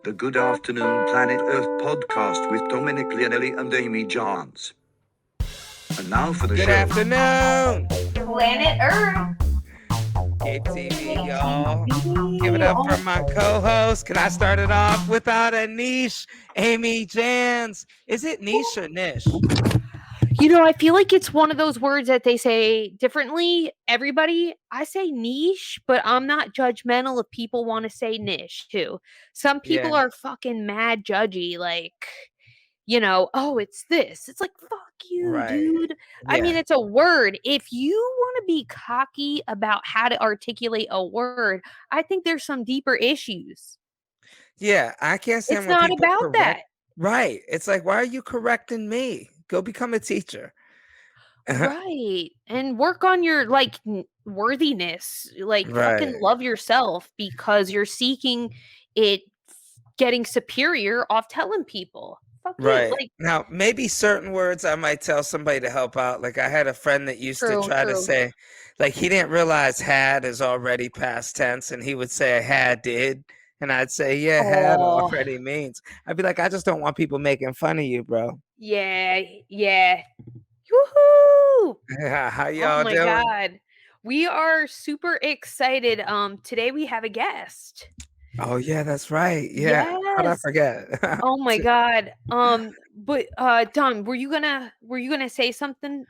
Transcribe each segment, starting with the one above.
The Good Afternoon Planet Earth podcast with Dominic Leonelli and Amy Johns. And now for the Good show. afternoon, Planet Earth. KTV, y'all. Give it up for my co-host. Can I start it off without a niche? Amy Jans. Is it niche or niche? You know, I feel like it's one of those words that they say differently. Everybody, I say niche, but I'm not judgmental if people want to say niche too. Some people are fucking mad judgy, like, you know, oh, it's this. It's like, fuck you, dude. I mean, it's a word. If you want to be cocky about how to articulate a word, I think there's some deeper issues. Yeah, I can't stand It's when not people about correct. that. Right. It's like, why are you correcting me? Go become a teacher. Right. And work on your worthiness. Like fucking Right. love yourself because you're seeking it getting superior off telling people. Fuck you. Right. Like Now, maybe certain words I might tell somebody to help out. Like I had a friend that used to try to say, like he didn't realize had is already past tense, and he would say had did. And I'd say, yeah, had already means. I'd be like, I just don't want people making fun of you, bro. Yeah. Woohoo! Yeah, how y'all doing? God. We are super excited. Today we have a guest. Oh yeah, that's right. Yeah. How'd I Yes. forget? Oh my God. But Don, were you gonna say something?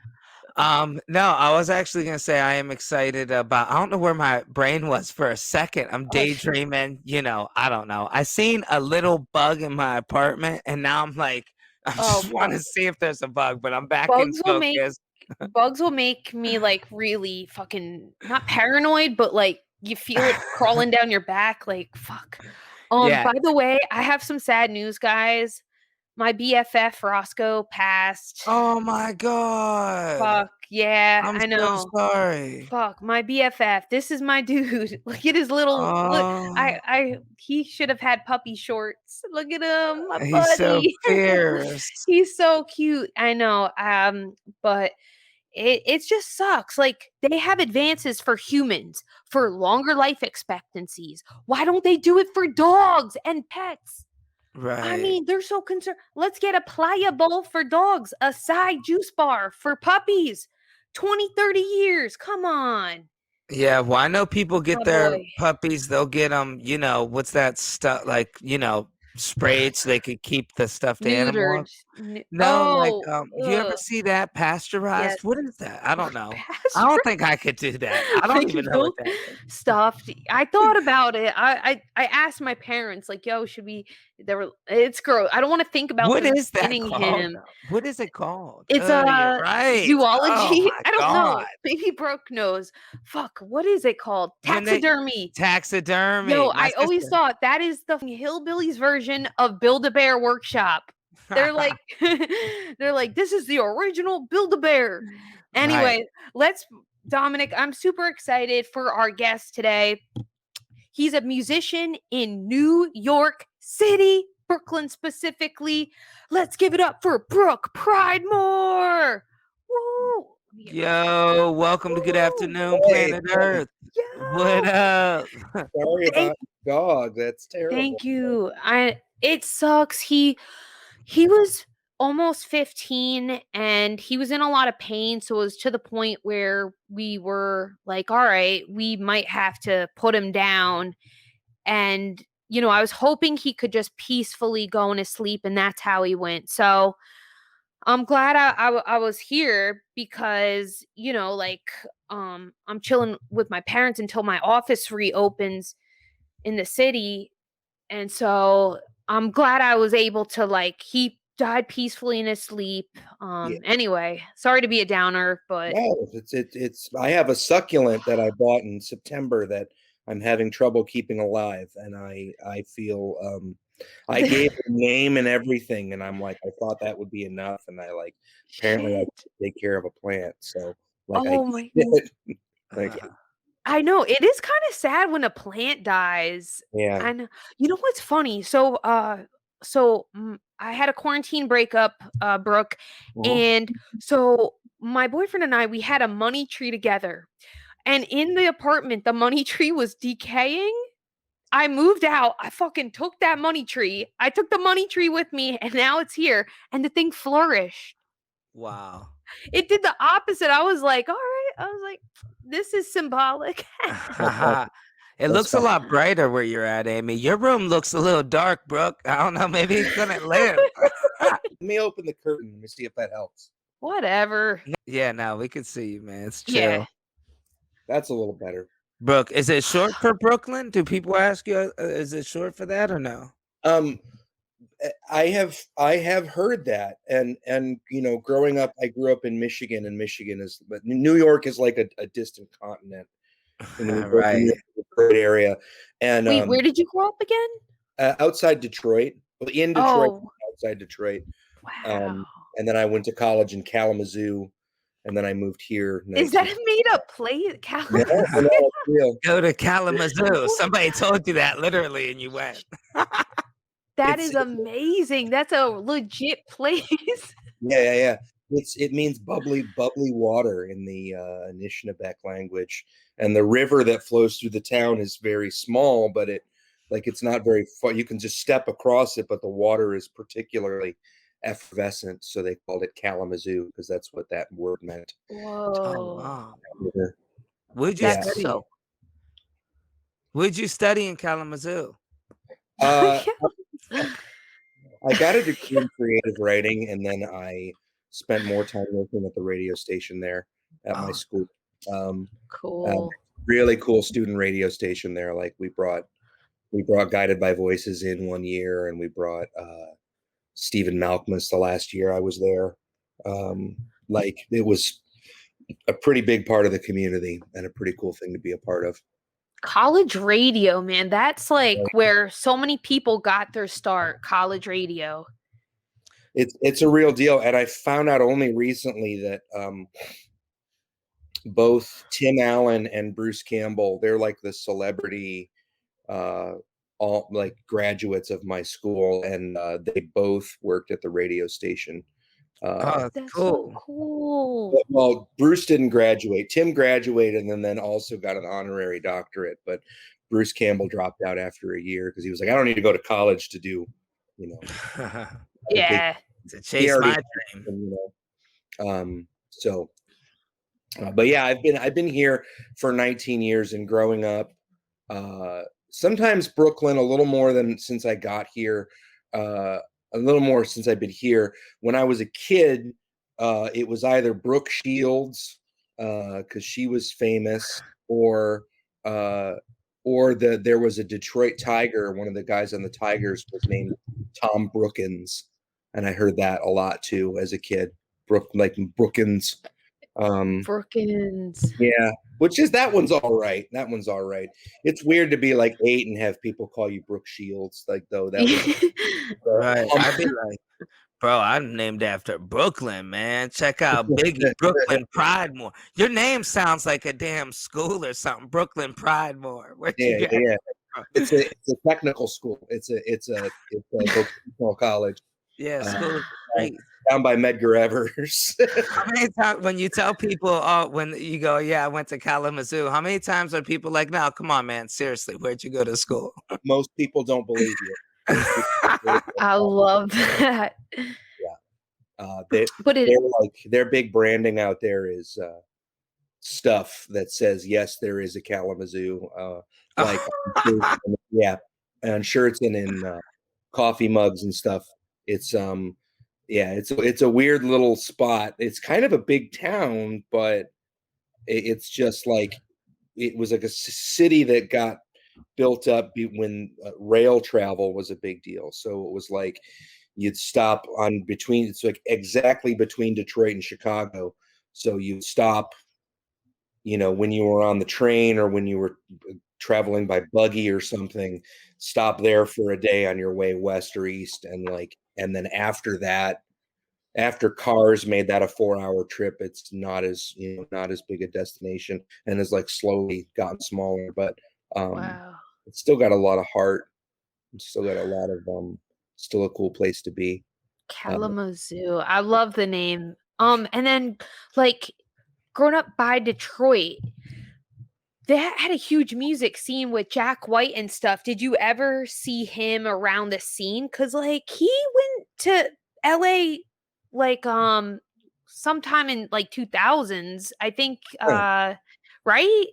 No, I was actually gonna say I am excited about. I don't know where my brain was for a second. I'm daydreaming. You know, I don't know. I seen a little bug in my apartment, and now I'm like, I just want to see if there's a bug. But I'm back in focus. Bugs will make me like really fucking not paranoid, but like you feel it crawling down your back. Like fuck. Yeah. By the way, I have some sad news, guys. My BFF Roscoe passed. Oh my God. Fuck yeah, I'm I know. so sorry. Fuck my BFF. This is my dude. Look at his little. Look, he should have had puppy shorts. Look at him, my buddy. He's so fierce. He's so cute. I know. But it just sucks. Like they have advances for humans for longer life expectancies. Why don't they do it for dogs and pets? Right. I mean, they're so concerned. Let's get a playa bowl for dogs, a side juice bar for puppies. 20, 30 years. Come on. Yeah, well, I know people get their puppies, they'll get them, you know, what's that stuff, like, you know, sprayed so they could keep the stuffed animal. No, like, you ever see that pasteurized? Yes. What is that? I don't know. I don't think I could do that. I don't even know what that is. Stuffed. I thought about it. I asked my parents, like, yo, should we? It's gross. I don't want to think about what them is that called? him. What is it called? It's right. zoology. Oh I don't know. Maybe Brooke knows. Fuck. What is it called? Taxidermy. Taxidermy. No, I always thought that is the hillbillies version of Build-A-Bear Workshop. They're like, this is the original Build-A-Bear. Anyway, Dominic, I'm super excited for our guest today. He's a musician in New York City, Brooklyn specifically. Let's give it up for Brook Pridemore. Woo! Yo, welcome to Good Afternoon, Planet Earth. Yeah. What up? Sorry about dog. That's terrible. Thank you. It sucks. He was almost 15 and he was in a lot of pain. So it was to the point where we were like, all right, we might have to put him down. And, you know, I was hoping he could just peacefully go into sleep, and that's how he went. So I'm glad I was here because, you know, like, I'm chilling with my parents until my office reopens in the city. And so I'm glad I was able to, like, he died peacefully in his sleep. Anyway, sorry to be a downer, but no, it's I have a succulent that I bought in September that I'm having trouble keeping alive, and I feel I gave a name and everything, and I'm like, I thought that would be enough, and I like apparently I take care of a plant, so like I know it is kind of sad when a plant dies. Yeah. And you know what's funny? So I had a quarantine breakup, Brooke, and so my boyfriend and I, we had a money tree together, and in the apartment, the money tree was decaying. I moved out. I fucking took that money tree. I took the money tree with me, and now it's here. And the thing flourished. Wow. It did the opposite. I was like, all right. I was like, this is symbolic. It looks a lot brighter where you're at, Amy. Your room looks a little dark, Brooke. I don't know. Maybe he couldn't live. Let me open the curtain. Let me see if that helps. Whatever. Yeah, no, we can see you, man. It's chill. Yeah. That's a little better. Brooke, is it short for Brooklyn? Do people ask you, is it short for that or no? I have heard that, and you know, growing up, I grew up in Michigan, and Michigan is, but New York is like a distant continent. Right. Great area. And wait, where did you grow up again? Outside Detroit. Well, in Detroit, Oh. outside Detroit. Wow. And then I went to college in Kalamazoo, and then I moved here. Is that a made up place? No, it's real. Go to Kalamazoo. Somebody told you that literally, and you went. That is amazing. That's a legit place. Yeah. It means bubbly water in the Anishinaabe language, and the river that flows through the town is very small, but it's not very far. You can just step across it, but the water is particularly effervescent, so they called it Kalamazoo because that's what that word meant. Whoa! Oh, wow. Where'd you study in Kalamazoo? I got a degree in creative writing, and then I spent more time working at the radio station there at my school. Cool. Really cool student radio station there. Like we brought Guided by Voices in one year, and we brought Stephen Malkmus the last year I was there. Like it was a pretty big part of the community and a pretty cool thing to be a part of. College radio, man. That's like where so many people got their start. College radio. It's a real deal, and I found out only recently that both Tim Allen and Bruce Campbell, they're like the celebrity all like graduates of my school, and they both worked at the radio station. That's cool. So cool. Well, Bruce didn't graduate. Tim graduated and then also got an honorary doctorate, but Bruce Campbell dropped out after a year because he was like, I don't need to go to college to do, you know. Yeah. To chase my dream. You know? But yeah, I've been here for 19 years, and growing up, sometimes Brooklyn a little more than since I got here, a little more since I've been here. When I was a kid, it was either Brooke Shields, because she was famous, or there was a Detroit Tiger. One of the guys on the Tigers was named Tom Brookins, and I heard that a lot too as a kid. Brookins. Brookins. Yeah, that one's all right. That one's all right. It's weird to be like 8 and have people call you Brooke Shields, like though that was right. I'd be like, bro, I'm named after Brooklyn, man. Check out Biggie, Brooklyn Pridemore. Your name sounds like a damn school or something. Brooklyn Pridemore. Yeah. It's a technical school. It's a vocational college. Yeah, school is great. Down by Medgar Evers. How many times when you tell people, when you go, yeah, I went to Kalamazoo, how many times are people like, no, come on, man, seriously, where'd you go to school? Most people don't believe you. I love that. Yeah. Their big branding out there is stuff that says, yes, there is a Kalamazoo. Yeah, and shirts and in coffee mugs and stuff. It's it's a weird little spot. It's kind of a big town, but it's just like it was like a city that got built up when rail travel was a big deal. So it was like you'd stop on between. It's like exactly between Detroit and Chicago. So you'd stop, you know, when you were on the train or when you were traveling by buggy or something, stop there for a day on your way west or east, and then after that, after cars made that a 4-hour trip, it's not as big a destination, and has like slowly gotten smaller, but wow. It's still got a lot of heart. It's still got a lot of still a cool place to be. Kalamazoo. I love the name. And then like growing up by Detroit, that had a huge music scene with Jack White and stuff. Did you ever see him around the scene? Because like he went to LA like sometime in like 2000s, I think, right?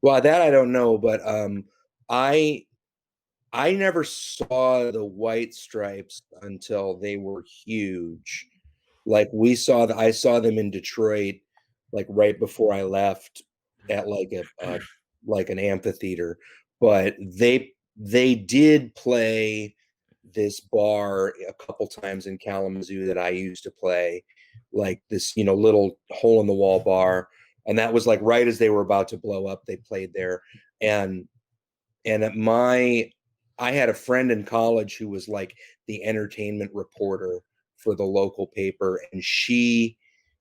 Well, that I don't know, but I never saw the White Stripes until they were huge. Like I saw them in Detroit, like right before I left at like a like an amphitheater. But they did play this bar a couple times in Kalamazoo that I used to play, like this, little hole in the wall bar. And that was like right as they were about to blow up, they played there. And I had a friend in college who was like the entertainment reporter for the local paper, and she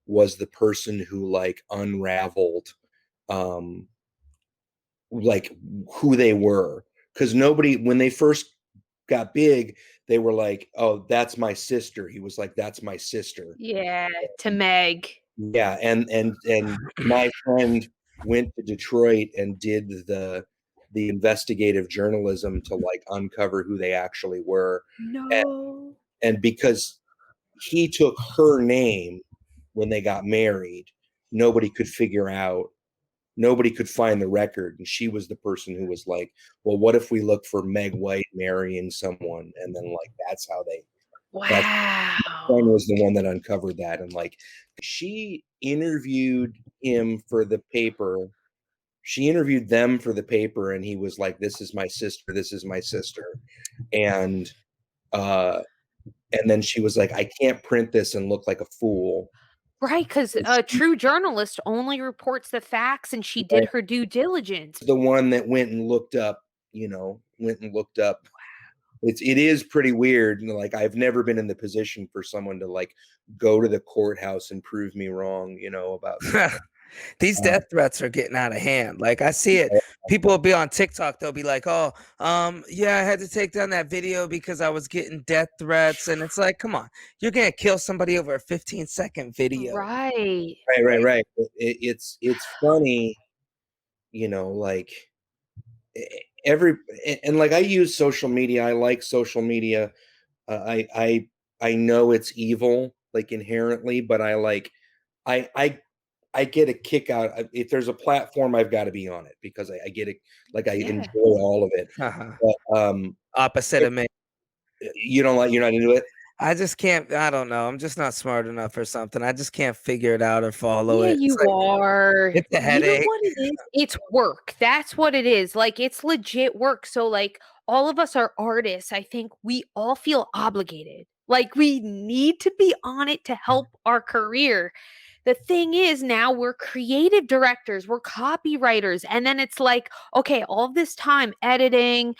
was the person who like unraveled like who they were, because nobody, when they first got big, they were like, oh, that's my sister. He was like, that's my sister. Yeah, to Meg. Yeah, and my friend went to Detroit and did the investigative journalism to like uncover who they actually were. No. And because he took her name when they got married, nobody could find the record. And she was the person who was like, well, what if we look for Meg White marrying someone? And then like that's how they Wow. friend was the one that uncovered that. And like she interviewed him for the paper. She interviewed them for the paper, and he was like, this is my sister, this is my sister. And then she was like, I can't print this and look like a fool. Right, because a true journalist only reports the facts, and she did her due diligence. The one that went and looked up. It is pretty weird. Like I've never been in the position for someone to like go to the courthouse and prove me wrong, about These death threats are getting out of hand. Like I see it. People will be on TikTok. They'll be like, "Oh, yeah, I had to take down that video because I was getting death threats." And it's like, come on, you're gonna kill somebody over a 15-second video. Right. It's funny, like like I use social media. I like social media. I know it's evil, like inherently, but I get a kick out. If there's a platform, I've got to be on it because I get it. Like I enjoy all of it. But, opposite of me. You're not into it. I just can't. I don't know. I'm just not smart enough or something. I just can't figure it out or follow it. You are. It's a headache. You know what it is? It's work. That's what it is. Like it's legit work. So like all of us are artists. I think we all feel obligated. Like we need to be on it to help our career. The thing is, now we're creative directors, we're copywriters, and then it's like, okay, all this time editing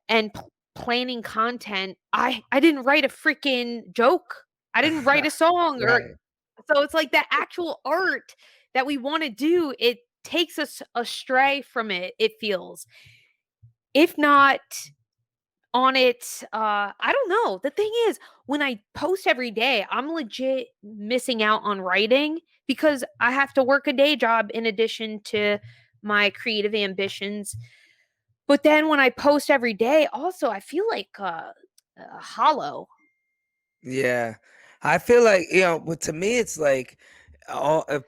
and planning content, I didn't write a freaking joke. I didn't write a song. Right. So it's like that actual art that we want to do, it takes us astray from it, it feels. If not on it, I don't know. The thing is, when I post every day, I'm legit missing out on writing because I have to work a day job in addition to my creative ambitions. But then when I post every day, also I feel like hollow. Yeah, I feel like to me, it's like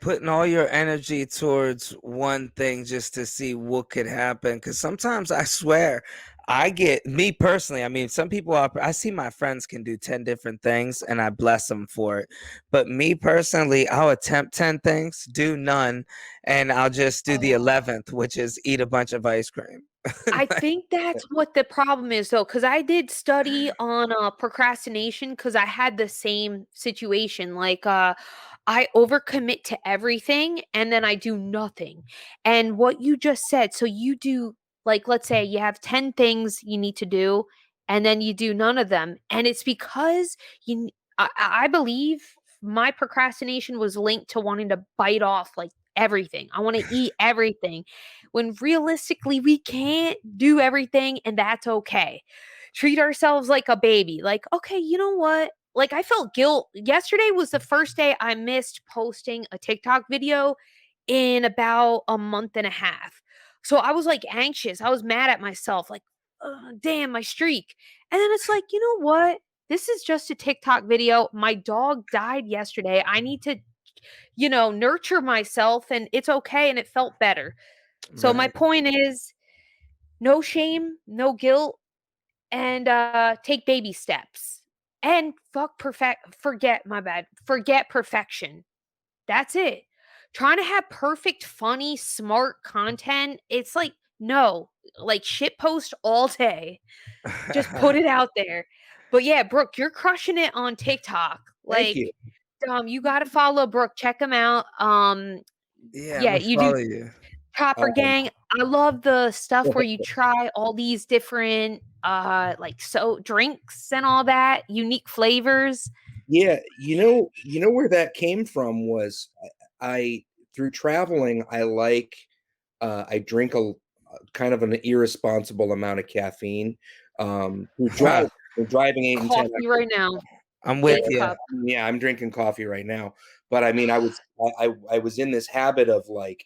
putting all your energy towards one thing just to see what could happen. Because sometimes I swear, me personally, I mean, some people I see my friends can do 10 different things and I bless them for it. But me personally, I'll attempt 10 things, do none, and I'll just do the 11th, which is eat a bunch of ice cream. I think that's what the problem is, though, because I did study on procrastination because I had the same situation. Like, I overcommit to everything and then I do nothing. And what you just said, so you do, like, let's say you have 10 things you need to do and then you do none of them. And it's because I believe my procrastination was linked to wanting to bite off like everything. I want to eat everything when realistically we can't do everything and that's okay. Treat ourselves like a baby. Like, okay, you know what? Like I felt guilt. Yesterday was the first day I missed posting a TikTok video in about a month and a half. So I was like anxious. I was mad at myself, like, damn, my streak. And then it's like, you know what? This is just a TikTok video. My dog died yesterday. I need to, nurture myself, and it's okay. And it felt better. So my Right. point is, no shame, no guilt, and take baby steps. And forget perfection. That's it. Trying to have perfect, funny, smart content, it's like, no, like shit post all day. Just put it out there. But yeah, Brooke, you're crushing it on TikTok. Thank Like, you. you got to follow Brooke. Check him out. Yeah, I'm Yeah, gonna you do follow you. Proper Gang. I love the stuff where you try all these different drinks and all that, unique flavors. Yeah, you know where that came from was I through traveling, I drink a kind of an irresponsible amount of caffeine. Through Huh. driving 8 and 10. Coffee right now. I'm with 8 you. cup. Yeah, I'm drinking coffee right now. But I mean, I was in this habit of like,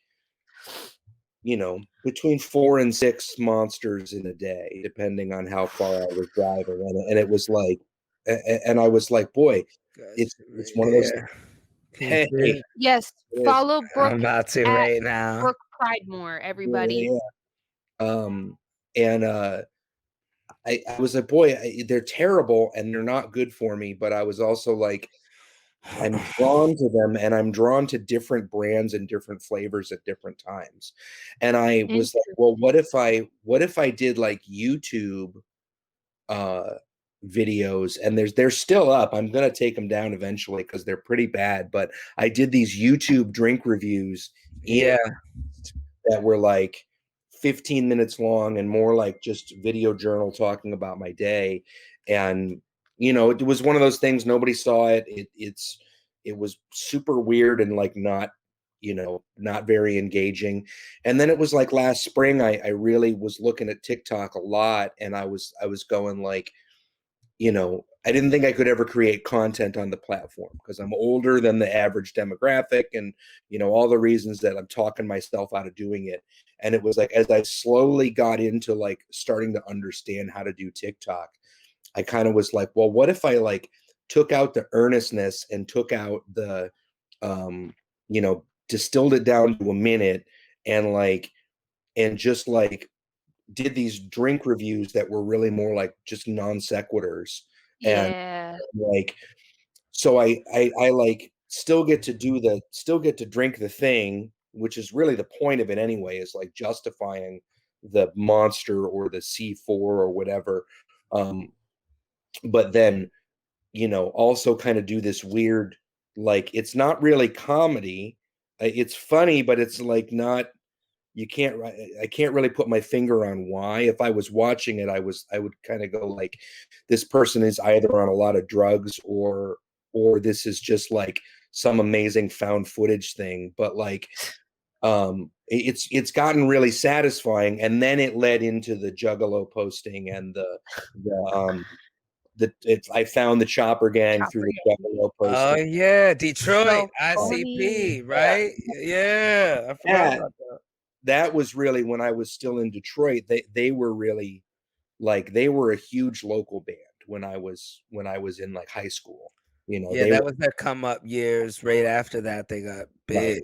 between 4 and 6 monsters in a day, depending on how far I was driving, and it was like, and I was like, boy, Guys, it's right one of those. here. Can you Hey, see it? Yes, it is. follow I'm Brooke about to at right now. Brook Pridemore, everybody. Yeah. And I was like, boy, they're terrible and they're not good for me. But I was also like, I'm drawn to them, and I'm drawn to different brands and different flavors at different times. And I was like, well, what if I did like YouTube videos, and they're still up. I'm gonna take them down eventually because they're pretty bad. But I did these YouTube drink reviews Yeah. that were like 15 minutes long and more like just video journal talking about my day. And it was one of those things, nobody saw it. It was super weird and like not very engaging. And then it was like last spring, I really was looking at TikTok a lot, and I was going like, I didn't think I could ever create content on the platform because I'm older than the average demographic, and all the reasons that I'm talking myself out of doing it. And it was like, as I slowly got into like starting to understand how to do TikTok, I kind of was like, well, what if I like took out the earnestness and took out the distilled it down to a minute, and just like did these drink reviews that were really more like just non sequiturs. And Yeah. like, so I like still get to drink the thing, which is really the point of it anyway, is like justifying the monster or the C4 or whatever. But then, also kind of do this weird, like, it's not really comedy. It's funny, but it's like not, I can't really put my finger on why. If I was watching it, I would kind of go like, this person is either on a lot of drugs, or this is just like some amazing found footage thing. But like, it's gotten really satisfying. And then it led into the Juggalo posting and I found the Chopper Gang through the Juggalo Oh posting. yeah, Detroit So ICP, funny. right? Yeah, I forgot about that. That was really when I was still in Detroit. They were really like, they were a huge local band when I was in like high school. Yeah, that was their come up years. Right after that, they got big.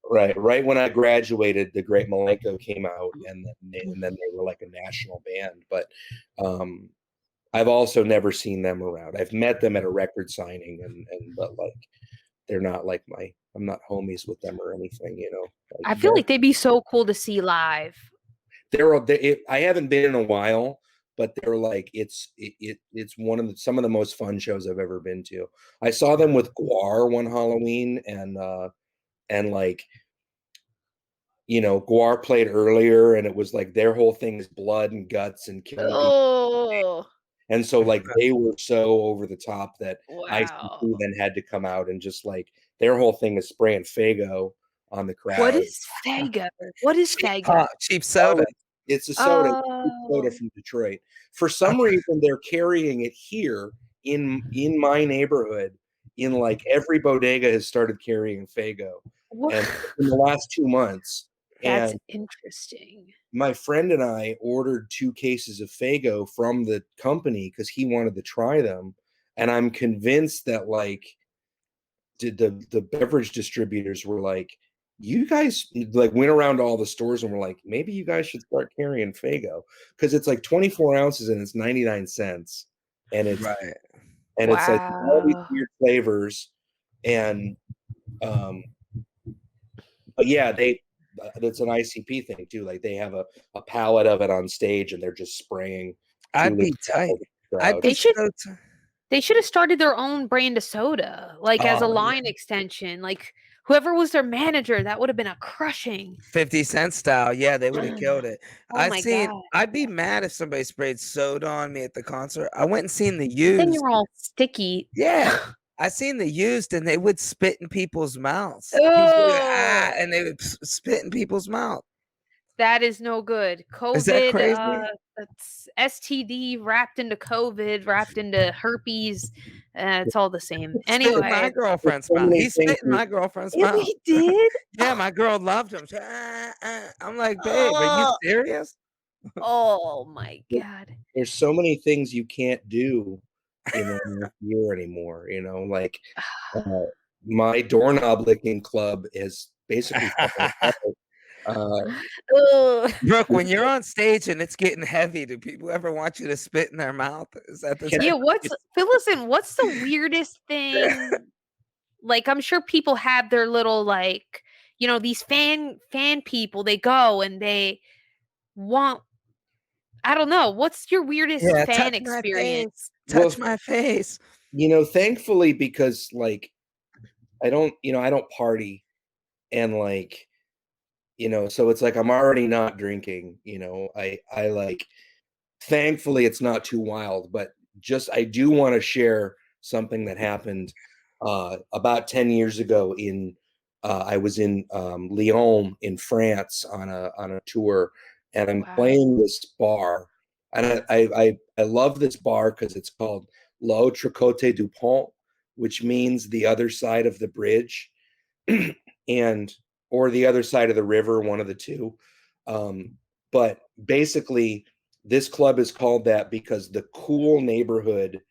Right when I graduated, The Great Malenko came out, and then they were like a national band. But I've also never seen them around. I've met them at a record signing, but like, they're not like I'm not homies with them or anything. Like, I feel like they'd be so cool to see live. I haven't been in a while, but they're like, it's one of some of the most fun shows I've ever been to. I saw them with Guar one Halloween, and like, Guar played earlier, and it was like their whole thing is blood and guts and killing people. Oh, And so like they were so over the top that wow. ICP then had to come out and just like, their whole thing is spraying Faygo on the crowd. What is Faygo? What is Faygo? Cheap soda. It's a soda, Oh. from Detroit. For some reason, they're carrying it here in my neighborhood. In like every bodega has started carrying Faygo, What? and in the last 2 months, That's And interesting. my friend and I ordered 2 cases of Faygo from the company because he wanted to try them. And I'm convinced that like the beverage distributors were like, you guys like went around to all the stores and were like, maybe you guys should start carrying Faygo because it's like 24 ounces and it's 99 cents. And it's Right. and it's like all these Wow. weird flavors. And but yeah, that's an ICP thing too. Like they have a pallet of it on stage and they're just spraying 2 I'd be liters tight. over the I'd crowd. be They should so they should have started their own brand of soda, like as a Oh, yeah. line extension. Like whoever was their manager, that would have been a crushing. 50 Cent style. Yeah, they would have killed it. Oh my god. I'd be mad if somebody sprayed soda on me at the concert. I went and seen the Then used. you're all sticky. Yeah. I seen the used and they would spit in people's mouths. People would, Oh, and they would spit in people's mouth. that is no good. Is that COVID, crazy? that's STD wrapped into COVID, wrapped into herpes. It's all the same. Spit in my Anyway, girlfriend's So mouth. many He spit things in my girlfriend's if mouth. he did, Yeah, my girl loved him. She, I'm like, babe, are you oh, serious? oh my god. There's so many things you can't do in the last year anymore, you know, like my doorknob licking club is basically falling apart. Ugh. Brooke, when you're on stage and it's getting heavy, do people ever want you to spit in their mouth? Is that the Yeah, type? what's the weirdest thing? Like, I'm sure people have their little like, these fan people, they go and they want I don't know. What's your weirdest Yeah, fan touch my experience? face. Well, Touch my face. you know, thankfully, because like I don't party and like, so it's like I'm already not drinking, I like thankfully it's not too wild, but just I do want to share something that happened about 10 years ago I was in Lyon in France on a tour, and I'm Wow. playing this bar, and I love this bar because it's called L'Autre Côté du Pont, which means the other side of the bridge, and or the other side of the river, one of the two. But basically, this club is called that because the cool neighborhood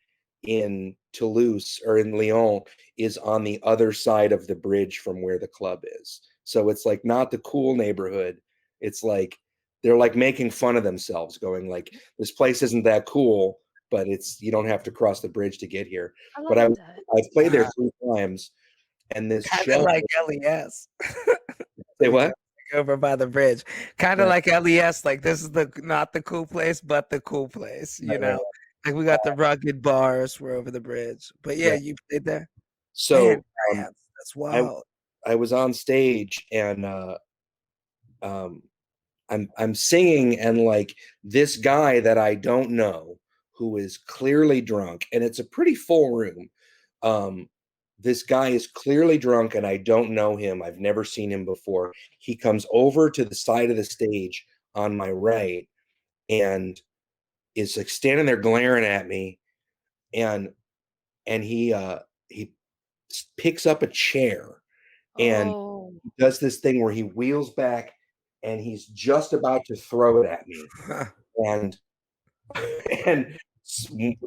in Toulouse or in Lyon is on the other side of the bridge from where the club is. So it's like not the cool neighborhood. It's like they're like making fun of themselves, going like, this place isn't that cool, but you don't have to cross the bridge to get here. I But love that. I've played there 3 times, and this Kind show. of like LES. Say what? Over by the bridge. Kind of Yeah. like LES. Like this is not the cool place, but the cool place. You know, like we got the rugged bars. We're over the bridge. But yeah, you played there. So Man, France, that's wild. I was on stage and I'm singing, and like this guy that I don't know, who is clearly drunk, and it's a pretty full room. This guy is clearly drunk and I don't know him. I've never seen him before. He comes over to the side of the stage on my right and is like standing there glaring at me, and he picks up a chair and Oh. does this thing where he wheels back and he's just about to throw it at me. And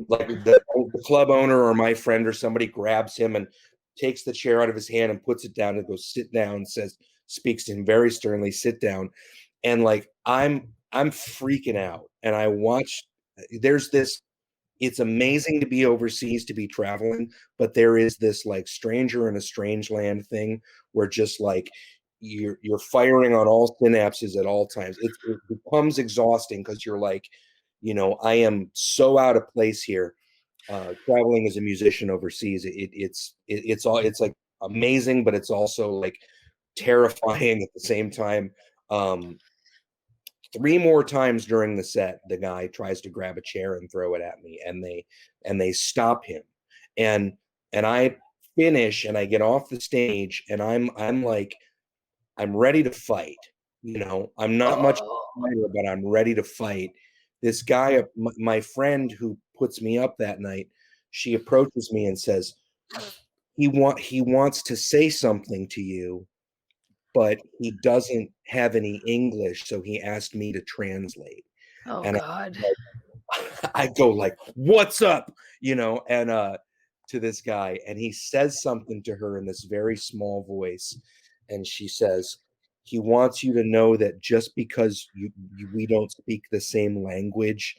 like the club owner or my friend or somebody grabs him and takes the chair out of his hand and puts it down and goes, sit down, speaks to him very sternly, sit down. And like I'm freaking out. And I watch, there's this, it's amazing to be overseas, to be traveling, but there is this like stranger in a strange land thing where just like you're firing on all synapses at all times. It becomes exhausting because you're like, I am so out of place here. Traveling as a musician overseas, it's like amazing, but it's also like terrifying at the same time. 3 more times during the set, the guy tries to grab a chair and throw it at me, and they stop him, and I finish and I get off the stage, and I'm like, I'm ready to fight. I'm not much of a fighter, but I'm ready to fight. This guy, my friend who puts me up that night, she approaches me and says, he wants to say something to you, but he doesn't have any English, so he asked me to translate. Oh and God. I go like, "What's up?" And to this guy, and he says something to her in this very small voice, and she says, he wants you to know that just because we don't speak the same language,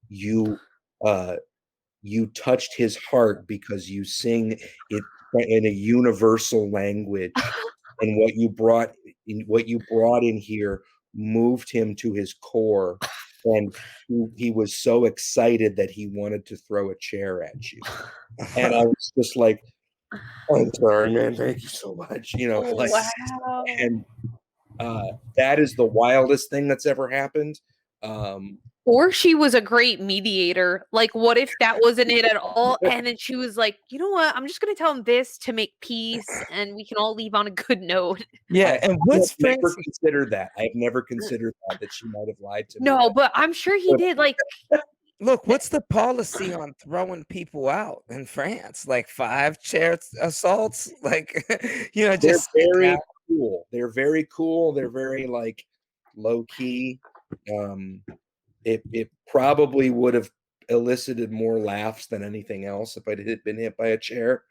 you touched his heart because you sing it in a universal language, and what you brought in here moved him to his core, and he was so excited that he wanted to throw a chair at you. And I was just like, "I'm sorry, man. Thank you so much." Like, Wow. and that is the wildest thing that's ever happened. Or she was a great mediator. Like, what if that wasn't it at all? And then she was like, you know what? I'm just going to tell him this to make peace and we can all leave on a good note. Yeah. And what's I've never France? considered that. I've never considered that she might have lied to me. No, but I'm sure he did. Like, Look, what's the policy on throwing people out in France? Like 5 chair assaults? Like, they're just very cool. They're very cool. They're very like low key. It probably would have elicited more laughs than anything else if I had been hit by a chair.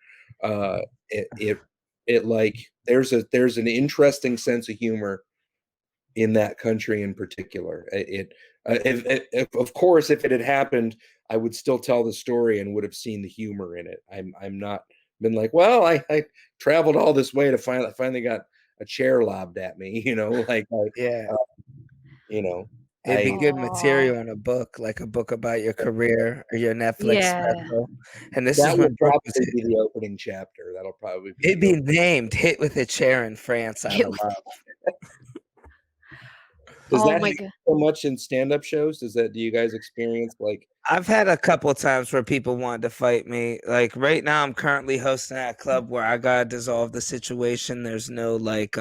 It like there's an interesting sense of humor in that country in particular. Of course, if it had happened, I would still tell the story and would have seen the humor in it. I'm not been like, well, I traveled all this way to finally got a chair lobbed at me, like yeah. It'd be good material in a book, like a book about your career or your Netflix special. And this is when Brooke would be the opening chapter. That'll probably be. It'd be named "Hit with a Chair in France Out of Love." Does that happen so much in stand-up shows? Do you guys experience like? I've had a couple of times where people wanted to fight me. Like right now, I'm currently hosting at a club where I gotta dissolve the situation. There's no like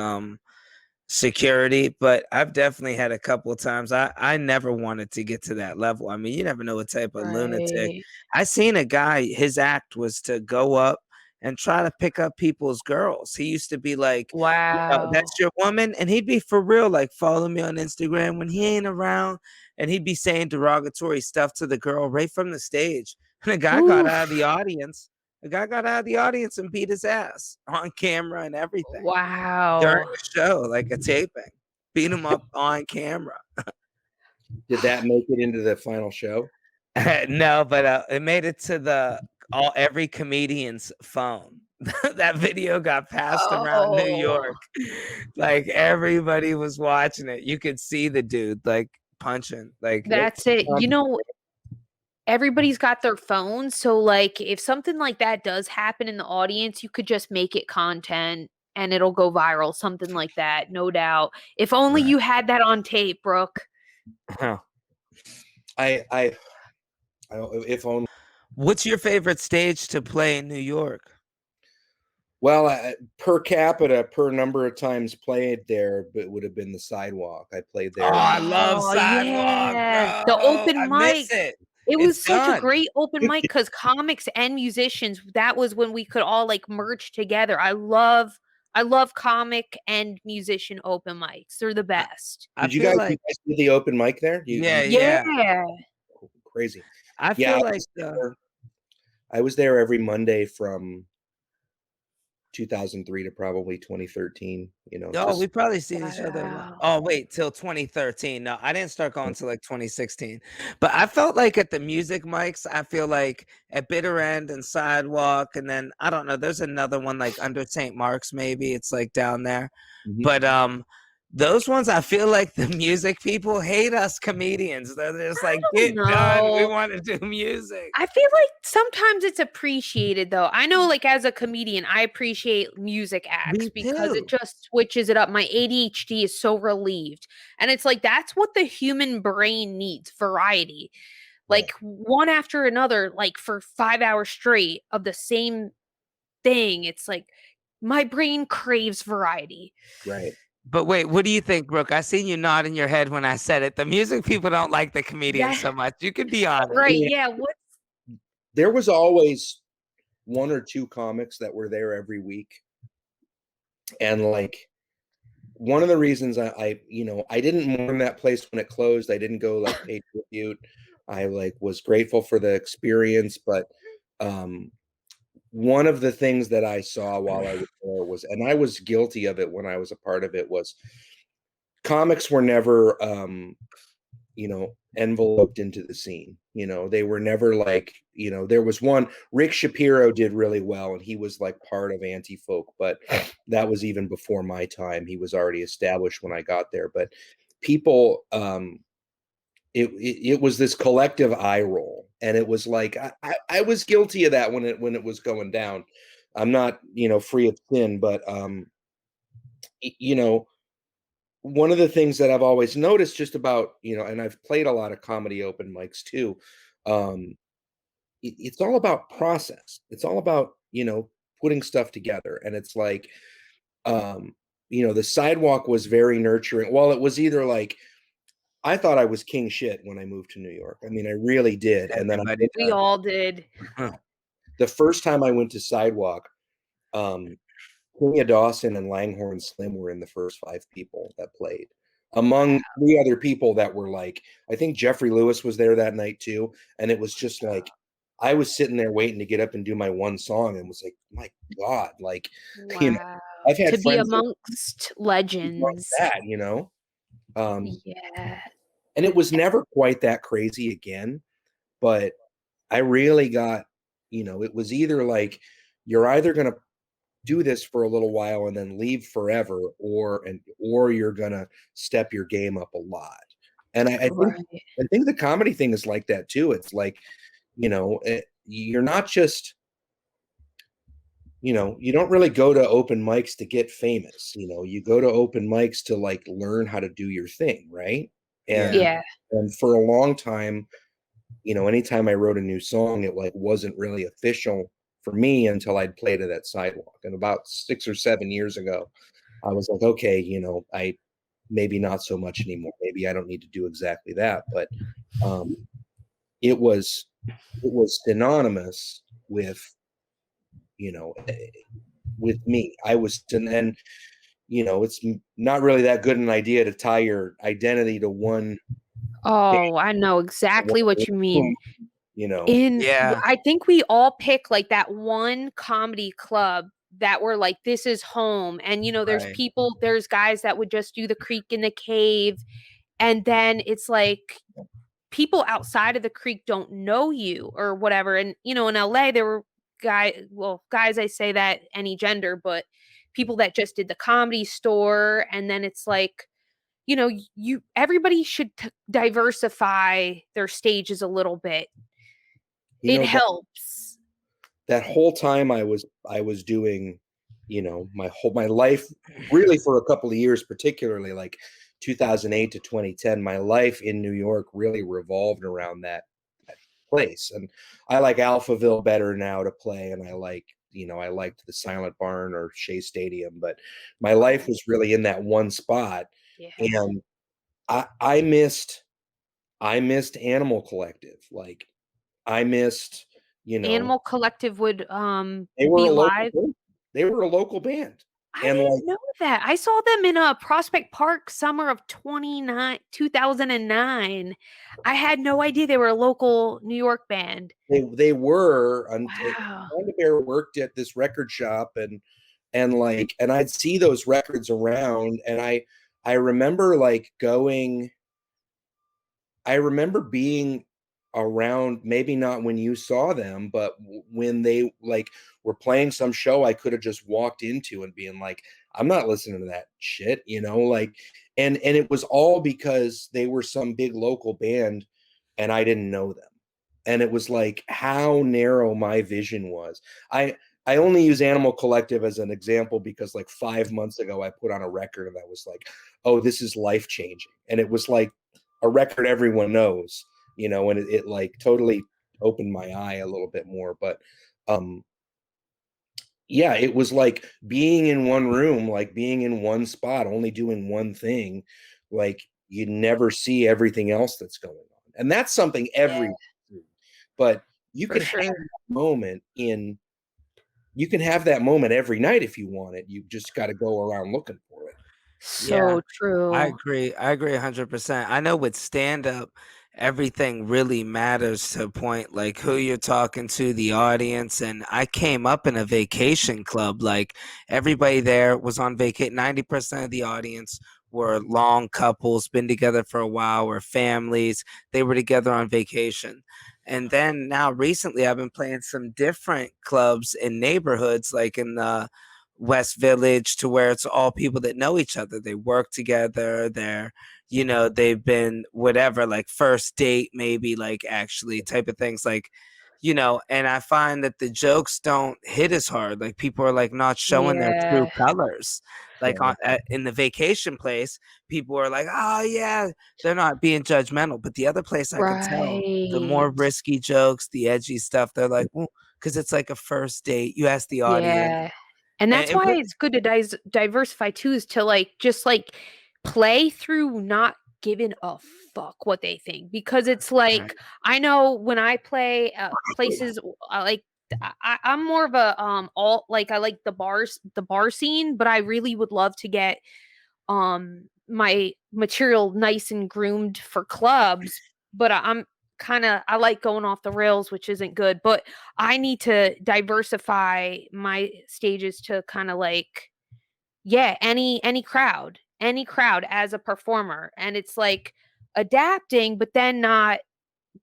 security, but I've definitely had a couple of times. I never wanted to get to that level. I mean, you never know what type of lunatic. I seen a guy, his act was to go up and try to pick up people's girls. He used to be like, wow, that's your woman. And he'd be for real, like, follow me on Instagram when he ain't around. And he'd be saying derogatory stuff to the girl right from the stage. And the guy got out of the audience. The guy got out of the audience and beat his ass on camera and everything. Wow. During the show, like a taping. Beat him up on camera. Did that make it into the final show? No, but it made it to every comedian's phone. That video got passed around New York. Like everybody was watching it. You could see the dude like punching. Like that's it. Everybody's got their phones. So like if something like that does happen in the audience, you could just make it content and it'll go viral. Something like that, no doubt. If only you had that on tape, Brooke. If only. What's your favorite stage to play in New York? Well, per capita, per number of times played there, but it would have been the Sidewalk. I played there. Oh, I love Sidewalk, yeah. bro. The open mic. It was such a great open mic because comics and musicians, that was when we could all like merge together. I love comic and musician open mics. They're the best. Did you guys do the open mic there? Yeah. Crazy. I feel like I was there every Monday from 2003 to probably 2013. we probably seen each other. Oh wait, till 2013. No, I didn't start going till like 2016. But I felt like at the music mics, I feel like at Bitter End and Sidewalk, and then I don't know. There's another one like under St. Mark's, maybe it's like down there. But those ones, I feel like the music people hate us comedians. They're just like, get done. We want to do music. I feel like sometimes it's appreciated, though. I know, like, as a comedian, I appreciate music acts because it just switches it up. My ADHD is so relieved. And it's like, that's what the human brain needs, variety. Like, one after another, like, for 5 hours straight of the same thing. It's like, my brain craves variety. Right. But wait, what do you think, Brooke? I seen you nodding your head when I said it. The music people don't like the comedians so much. You can be honest. Right, yeah. There was always 1 or 2 comics that were there every week. And like one of the reasons I didn't mourn that place when it closed. I didn't go like pay tribute. I like was grateful for the experience, but one of the things that I saw while I was there was, and I was guilty of it when I was a part of it, was comics were never enveloped into the scene. They were never like, there was one, Rick Shapiro did really well, and he was like part of anti-folk, but that was even before my time. He was already established when I got there. But people, it was this collective eye roll, and it was like I was guilty of that when it was going down. I'm not free of sin, but one of the things that I've always noticed just about, and I've played a lot of comedy open mics too, it's all about process. It's all about, putting stuff together. And it's like, the sidewalk was very nurturing. Well, it was either like, I thought I was king shit when I moved to New York. I mean, I really did. And then we all did. The first time I went to sidewalk, Kenya Dawson and Langhorne Slim were in the first 5 people that played, among 3 other people that were like, I think Jeffrey Lewis was there that night too. And it was just like, I was sitting there waiting to get up and do my one song, and was like, my God, like, wow. I've had to be friends amongst legends. that, yeah. And it was never quite that crazy again, but I really got, it was either like, you're either going to do this for a little while and then leave forever, or you're going to step your game up a lot. And I think the comedy thing is like that too. It's like, you're not just, you don't really go to open mics to get famous. You go to open mics to like learn how to do your thing. Right. And for a long time, anytime I wrote a new song, it like wasn't really official for me until I'd played it at Sidewalk. And about 6 or 7 years ago, I was like, okay, I maybe not so much anymore. Maybe I don't need to do exactly that. But it was synonymous with, with me. I was, and then, it's not really that good an idea to tie your identity to one. Oh, I know exactly what you mean. Yeah. I think we all pick like that one comedy club that were like, this is home. And there's people, there's guys that would just do the Creek in the Cave. And then it's like people outside of the Creek don't know you or whatever. And in LA there were guys, I say that any gender, but people that just did the Comedy Store. And then it's like, everybody should diversify their stages a little bit. It helps. That whole time I was doing, my life, really for a couple of years, particularly like 2008 to 2010, my life in New York really revolved around that place. And I like Alphaville better now to play, and I like, I liked the Silent Barn or Shea Stadium, but my life was really in that one spot. And I missed Animal Collective. Like, I missed, Animal Collective would they were be live. They were a local band. I didn't know that. I saw them in Prospect Park summer of 2009. I had no idea they were a local New York band. They were. Wow. Wanda Bear worked at this record shop, and I'd see those records around, and I remember like going. I remember being around, maybe not when you saw them, but when they like were playing some show I could have just walked into and being like, I'm not listening to that shit, like, and it was all because they were some big local band and I didn't know them. And it was like how narrow my vision was. I only use Animal Collective as an example because like 5 months ago I put on a record and I was like, oh, this is life changing. And it was like a record everyone knows, and it like totally opened my eye a little bit more. But yeah, it was like being in one room, like being in one spot, only doing one thing. Like you never see everything else that's going on. And that's something but you can have that moment you can have that moment every night if you want it. You just got to go around looking for it. So true. I agree. I agree 100%. I know with stand up, everything really matters to a point, like who you're talking to, the audience. And I came up in a vacation club. Like everybody there was on vacation. 90% of the audience were long couples, been together for a while, or families. They were together on vacation. And then now recently, I've been playing some different clubs in neighborhoods, like in the West Village, to where it's all people that know each other. They work together. They've been whatever, like first date, maybe, like actually type of things, like, and I find that the jokes don't hit as hard. Like people are like not showing their true colors. Like in the vacation place, people are like, oh yeah, they're not being judgmental. But the other place, I can tell the more risky jokes, the edgy stuff, they're like, well, because it's like a first date. You ask the audience. Yeah. And that's why it's good to diversify too, is to just play through not giving a fuck what they think, because it's like, I know when I play places, I'm more of a all, like, I like the bar scene, but I really would love to get my material nice and groomed for clubs, but I like going off the rails, which isn't good, but I need to diversify my stages to kind of like, any crowd as a performer. And it's like adapting, but then not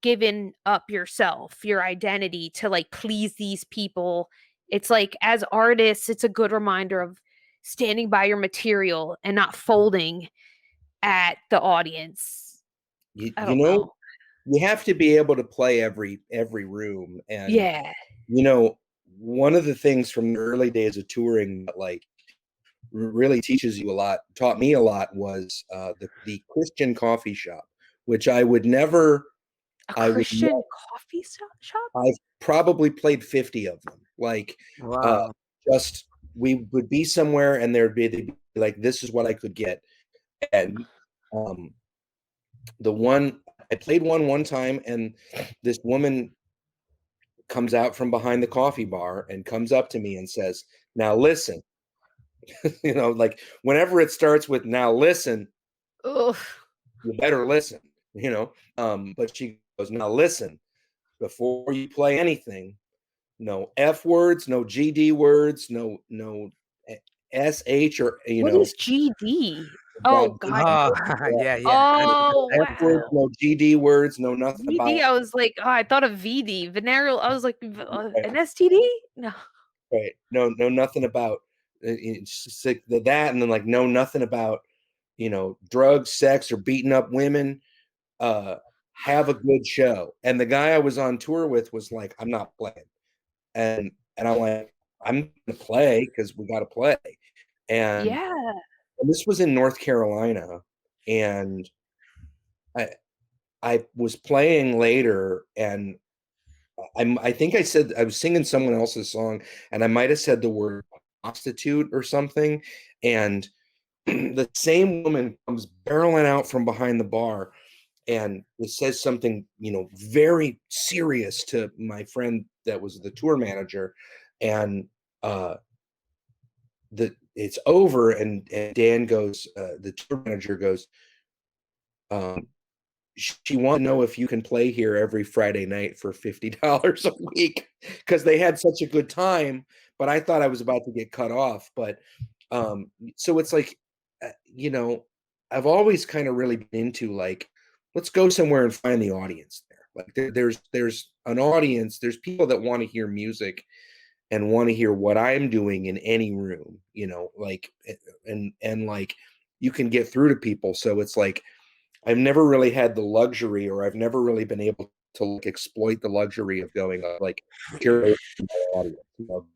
giving up your identity to like please these people. It's like, as artists, it's a good reminder of standing by your material and not folding at the audience. You I don't know, know. you have to be able to play every room. And Yeah. one of the things from the early days of touring that like really taught me a lot, was the Christian coffee shop, which I would never. Christian coffee shop? I've probably played 50 of them. Like, wow. Just we would be somewhere and they'd be like, this is what I could get. And the one I played one time, and this woman comes out from behind the coffee bar and comes up to me and says, now listen. Like whenever it starts with now listen, Ugh. you better listen, but she goes, now listen, before you play anything, no F words, no GD words, no SH, or What is GD? Oh God. Yeah. Oh F words, wow. no GD words, no nothing VD, about. I was like, oh, I thought of VD, venereal. I was like, an STD? No. Right. No, nothing about it's just like that, and then like no, nothing about drugs, sex, or beating up women. Have a good show. And the guy I was on tour with was like, I'm not playing, and I'm like, I'm gonna play because we got to play. And this was in North Carolina, and I was playing later, and I think I said I was singing someone else's song, and I might have said the word prostitute or something, and the same woman comes barreling out from behind the bar, and it says something very serious to my friend that was the tour manager, and it's over, and Dan goes, the tour manager goes, she wants to know if you can play here every Friday night for $50 a week, because they had such a good time. But I thought I was about to get cut off. But so it's like, I've always kind of really been into like, let's go somewhere and find the audience there. Like there's an audience, there's people that want to hear music and want to hear what I'm doing in any room, like, and like you can get through to people. So it's like, I've never really had the luxury, or I've never really been able to like exploit the luxury of going like curating my audience,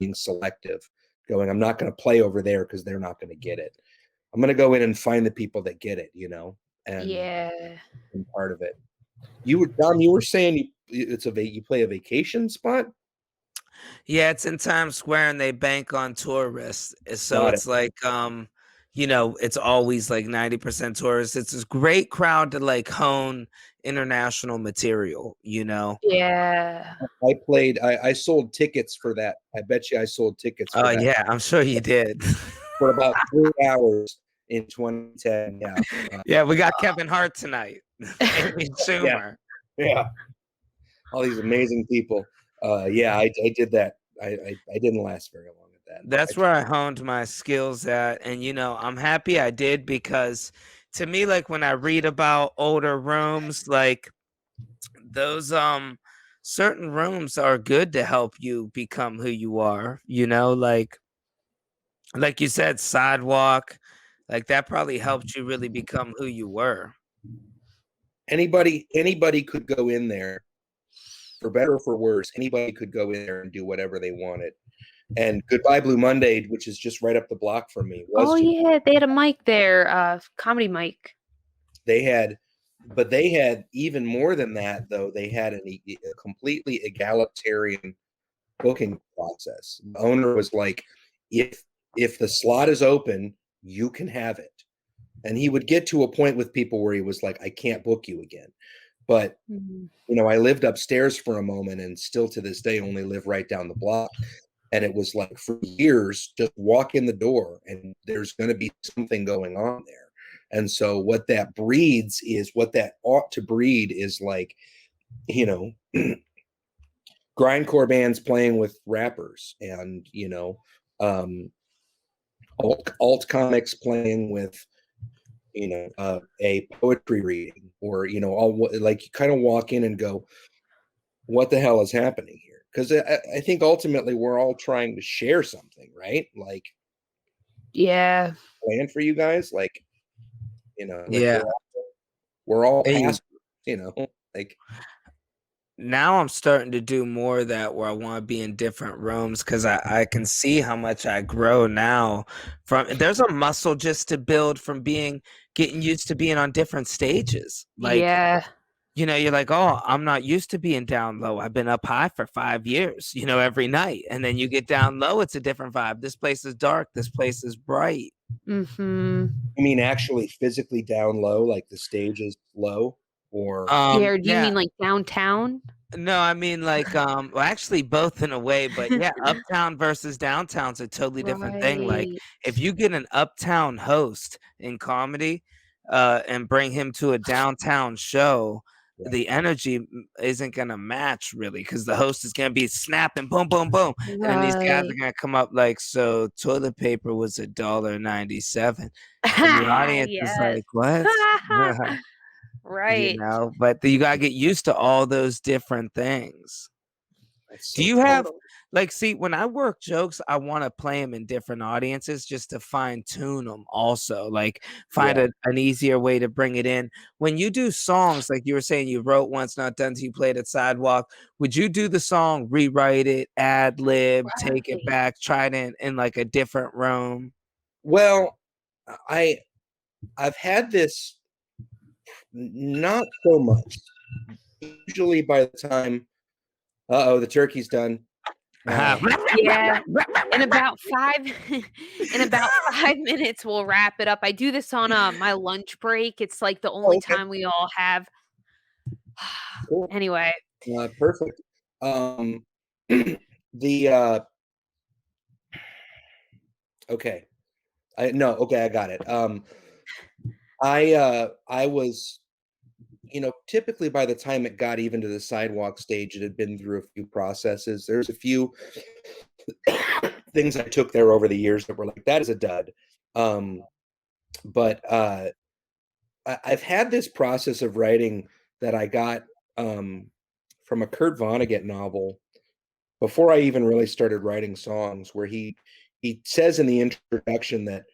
being selective, going, I'm not going to play over there because they're not going to get it. I'm going to go in and find the people that get it, and part of it. Dom, you were saying you play a vacation spot? Yeah, it's in Times Square and they bank on tourists. So it's like it's always like 90% tourists. It's this great crowd to like hone international material, Yeah. I sold tickets for that. I bet you I sold tickets for that. Yeah, I'm sure you did. For about 3 hours. in 2010. Yeah. Yeah, we got Kevin Hart tonight. Amy Schumer. Yeah. All these amazing people. Yeah, I did that. I didn't last very long at that. That's where I honed my skills at. And, I'm happy I did, because to me, like when I read about older rooms, like those certain rooms are good to help you become who you are, like you said, sidewalk, like that probably helped you really become who you were. Anybody could go in there, for better or for worse. Anybody could go in there and do whatever they wanted. And Goodbye Blue Monday, which is just right up the block from me, was yeah, they had a mic there, comedy mic. They had even more than that, though. They had a completely egalitarian booking process. The owner was like, if the slot is open, you can have it. And he would get to a point with people where he was like, I can't book you again. But I lived upstairs for a moment, and still to this day only live right down the block. And it was like, for years, just walk in the door and there's going to be something going on there. And so what that ought to breed is like, grindcore bands playing with rappers, and alt comics playing with a poetry reading, or all, like, you kind of walk in and go, what the hell is happening here? Because I think ultimately we're all trying to share something, right? Like, yeah, plan for you guys, like, Yeah. we're all pastors, like. Now I'm starting to do more of that, where I want to be in different rooms, because I can see how much I grow now. There's a muscle just to build from getting used to being on different stages. Like, yeah. You're like, oh, I'm not used to being down low. I've been up high for 5 years, every night. And then you get down low, it's a different vibe. This place is dark. This place is bright. Mm-hmm. You mean actually physically down low, like the stage is low? Or do you mean like downtown? No, I mean like well, actually both in a way, but yeah, uptown versus downtown's a totally different thing. Like, if you get an uptown host in comedy and bring him to a downtown show, the energy isn't gonna match really, because the host is gonna be snapping, boom, boom, boom, and then these guys are gonna come up like, so toilet paper was $1.97, and the audience is like, what? Right. But you gotta get used to all those different things. Do you have see, when I work jokes, I want to play them in different audiences just to fine tune them also, like find an easier way to bring it in. When you do songs, like you were saying, you wrote Once Not Done Till You Played at Sidewalk, would you do the song, rewrite it, ad lib, take it back, try it in like a different room? Well, I've had this, not so much. Usually by the time, the turkey's done. Yeah, in about 5 minutes we'll wrap it up. I do this on my lunch break. It's like the only time we all have. Cool. Anyway, perfect. The okay, I got it. I was, typically by the time it got even to the sidewalk stage, it had been through a few processes. There's a few things I took there over the years that were like, that is a dud. But I've had this process of writing that I got from a Kurt Vonnegut novel before I even really started writing songs, where he says in the introduction that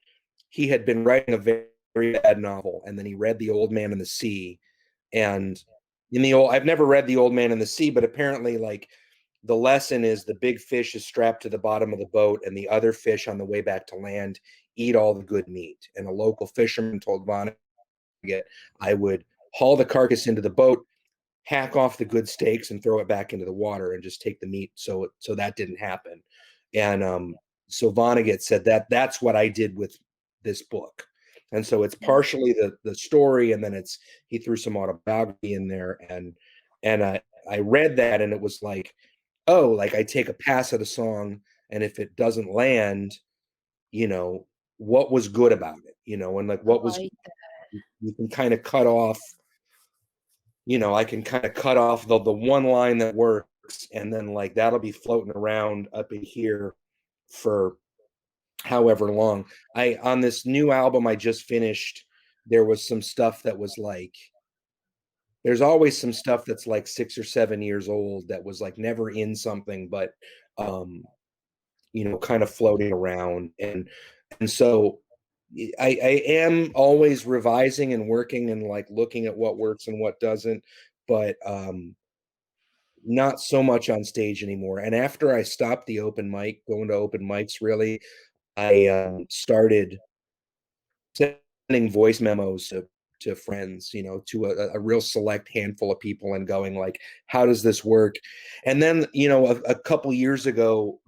he had been writing a very bad novel, and then he read The Old Man and the Sea. And I've never read The Old Man and the Sea, but apparently, like, the lesson is the big fish is strapped to the bottom of the boat, and the other fish on the way back to land eat all the good meat. And a local fisherman told Vonnegut, I would haul the carcass into the boat, hack off the good steaks, and throw it back into the water and just take the meat. So that didn't happen. And so Vonnegut said that's what I did with this book. And so it's partially the story, and then he threw some autobiography in there, and I read that, and it was like, oh, like I take a pass at a song, and if it doesn't land, what was good about it, and like what was, you can kind of cut off, I can kind of cut off the one line that works, and then like that'll be floating around up in here for however long. On this new album I just finished, there was some stuff that was like, there's always some stuff that's like 6 or 7 years old that was like never in something, but kind of floating around, and so I am always revising and working and like looking at what works and what doesn't, but not so much on stage anymore. And after I stopped the open mic, going to open mics, really, I started sending voice memos to friends, to a real select handful of people, and going like, how does this work? And then, a couple years ago,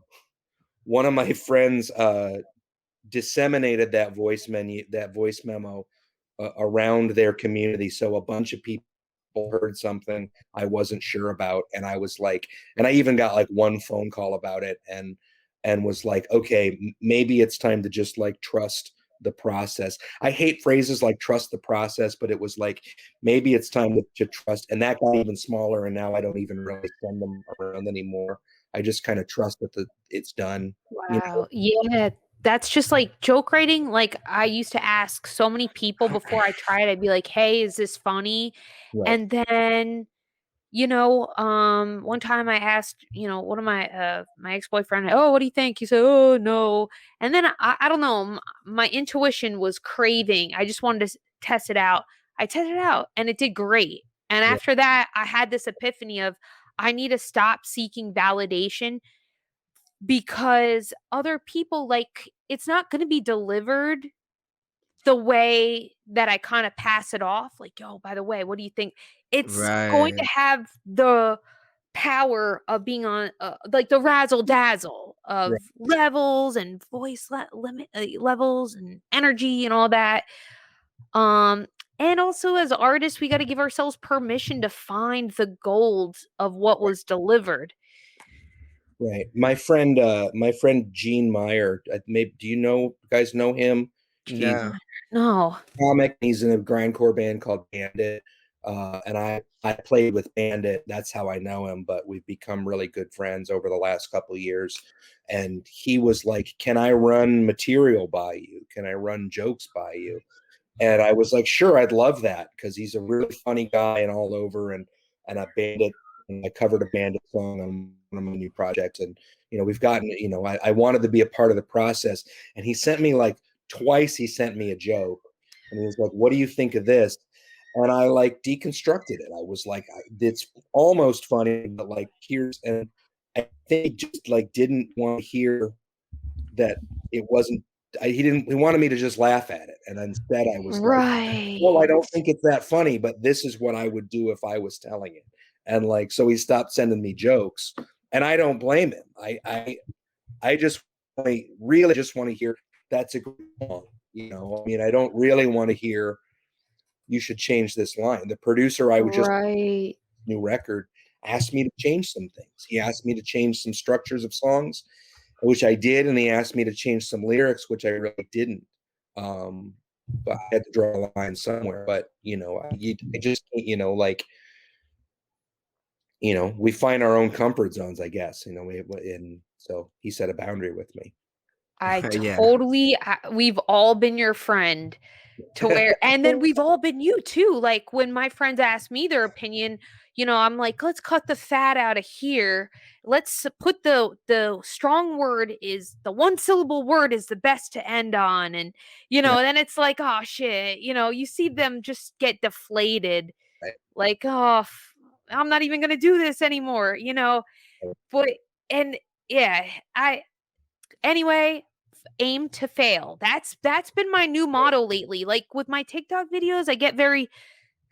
one of my friends disseminated that voice memo around their community, so a bunch of people heard something I wasn't sure about, and I was like, and I even got like one phone call about it, and was like, okay, maybe it's time to just like trust the process. I hate phrases like trust the process, but it was like, maybe it's time to trust. And that got even smaller, and now I don't even really send them around anymore. I just kind of trust that it's done. Wow. Yeah. That's just like joke writing. Like I used to ask so many people before I tried, I'd be like, hey, is this funny? Right. And then, one time I asked, one of my ex-boyfriend, oh, what do you think? He said, oh, no. And then I don't know, my intuition was craving. I just wanted to test it out. I tested it out and it did great. And after that, I had this epiphany of I need to stop seeking validation, because other people, like, it's not going to be delivered the way that I kind of pass it off. Like, yo, by the way, what do you think? It's going to have the power of being on like the razzle dazzle of levels and voice limit levels and energy and all that. And also as artists, we got to give ourselves permission to find the gold of what was delivered. Right. My friend Gene Meyer, maybe, do you guys know him? No. Comic. He's in a grindcore band called Bandit. And I played with Bandit. That's how I know him, but we've become really good friends over the last couple of years. And he was like, can I run material by you? Can I run jokes by you? And I was like, sure, I'd love that, because he's a really funny guy and all over, and a Bandit. And I covered a Bandit song on one of my new projects, and we've gotten, I wanted to be a part of the process. And he sent me like twice. He sent me a joke, and he was like, "What do you think of this?" And I like deconstructed it. I was like, "It's almost funny, but like and I think he just like didn't want to hear that it wasn't." He wanted me to just laugh at it, and instead I was like, well, I don't think it's that funny, but this is what I would do if I was telling it. And like, so he stopped sending me jokes, and I don't blame him. I just really just want to hear that's a good song. I mean, I don't really want to hear you should change this line. The producer I would just new record asked me to change some things. He asked me to change some structures of songs, which I did, and he asked me to change some lyrics, which I really didn't. But I had to draw a line somewhere. But I just like, we find our own comfort zones, I guess. And so he set a boundary with me. I totally. We've all been your friend, to where, and then we've all been you too. Like when my friends ask me their opinion, I'm like, let's cut the fat out of here. Let's put the strong word is the one syllable word is the best to end on. And, and then it's like, oh shit, you see them just get deflated. Right. Like, oh, I'm not even going to do this anymore, but, and yeah, anyway, aim to fail. That's been my new motto lately. Like with my TikTok videos, I get very